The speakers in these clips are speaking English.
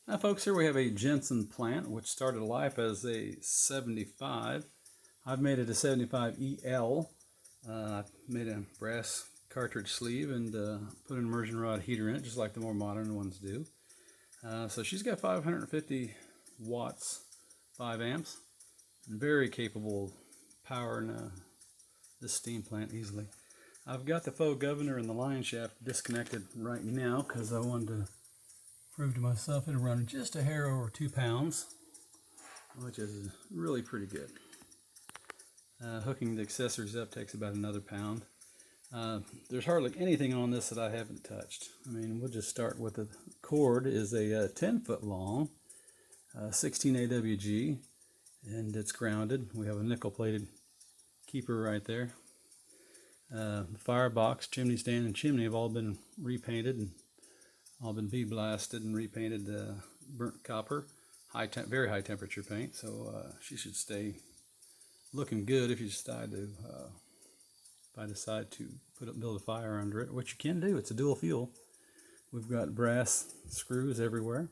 Now folks, here we have a Jensen plant which started life as a 75. I've made it a 75 EL. I've made a brass cartridge sleeve and put an immersion rod heater in it, just like the more modern ones do. So she's got 550 watts, 5 amps, and very capable of powering this steam plant easily. I've got the Faux governor and the lineshaft disconnected right now because I wanted to prove to myself it'll run just a hair over 2 pounds, which is really pretty good. Hooking the accessories up takes about another pound. There's hardly anything on this that I haven't touched. I mean, we'll just start with the cord. Is a 10-foot long, 16 AWG, and it's grounded. We have a nickel-plated keeper right there. The firebox, chimney stand, and chimney have all been repainted and all been bead blasted and repainted burnt copper, very high temperature paint. So she should stay looking good if you decide to build a fire under it, which you can do. It's a dual fuel. We've got brass screws everywhere.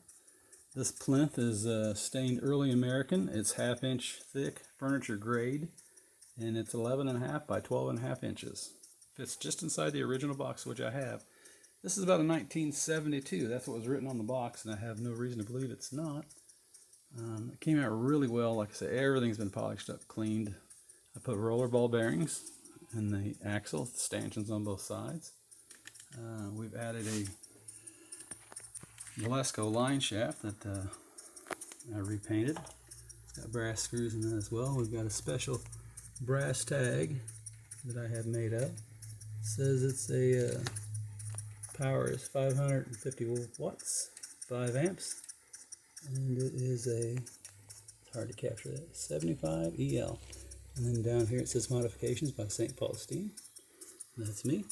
This plinth is stained early American. It's 1/2 inch thick, furniture grade, and it's 11.5 by 12.5 inches. Fits just inside the original box, which I have. This is about a 1972. That's what was written on the box, and I have no reason to believe it's not. It came out really well. Like I said, everything's been polished up, cleaned. I put roller ball bearings in the axle, stanchions on both sides. We've added a Velasco line shaft that I repainted. It's got brass screws in that as well. We've got a special brass tag that I have made up. It says it's a power is 550 watts, 5 amps, and it is it's hard to capture that, 75 EL. And then down here it says modifications by St. Paul Steam. That's me.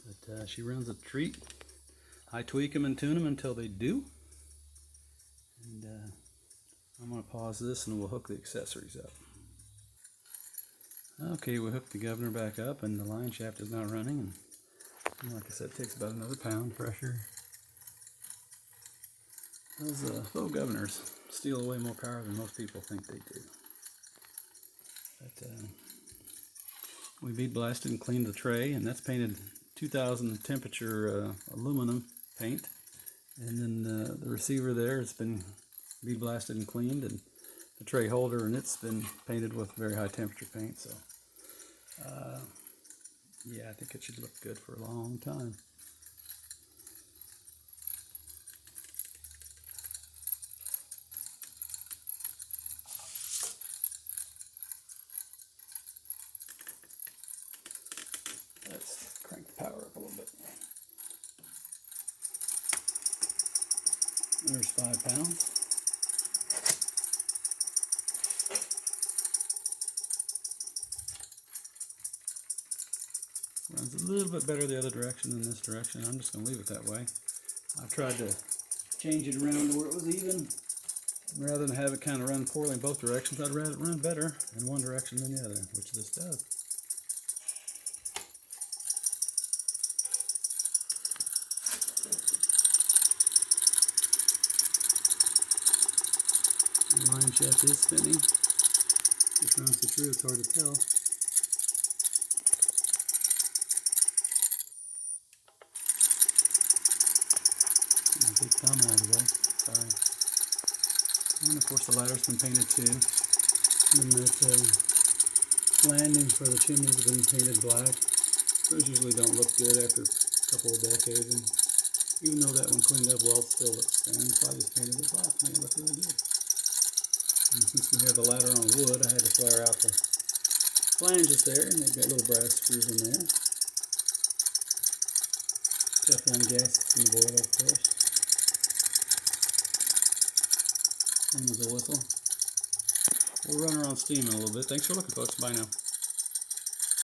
But she runs a treat. I tweak them and tune them until they do. And I'm going to pause this and we'll hook the accessories up. Okay, we hooked the governor back up and the line shaft is not running. And like I said, it takes about another pound pressure. Those Faux governors steal away more power than most people think they do. But we bead blasted and cleaned the tray, and that's painted 2000 temperature aluminum paint. And then the receiver there has been bead blasted and cleaned, and the tray holder, and it's been painted with very high temperature paint. So yeah, I think it should look good for a long time. Let's crank the power up a little bit. There's 5 pounds. Runs a little bit better the other direction than this direction. I'm just going to leave it that way. I've tried to change it around to where it was even. Rather than have it kind of run poorly in both directions, I'd rather it run better in one direction than the other, which this does. The line shaft is spinning. Just runs so true, it's hard to tell. My big thumb out of the way. Sorry. And of course the ladder's been painted too. And that landing for the chimneys has been painted black. Those usually don't look good after a couple of decades. And even though that one cleaned up well, it still looks thin. So I just painted it black, made it look really good. And since we have the ladder on wood, I had to flare out the flanges there, and they've got little brass screws in there. Teflon gaskets in the board, of course. Same as a whistle. We'll run her on steam in a little bit. Thanks for looking, folks. Bye now.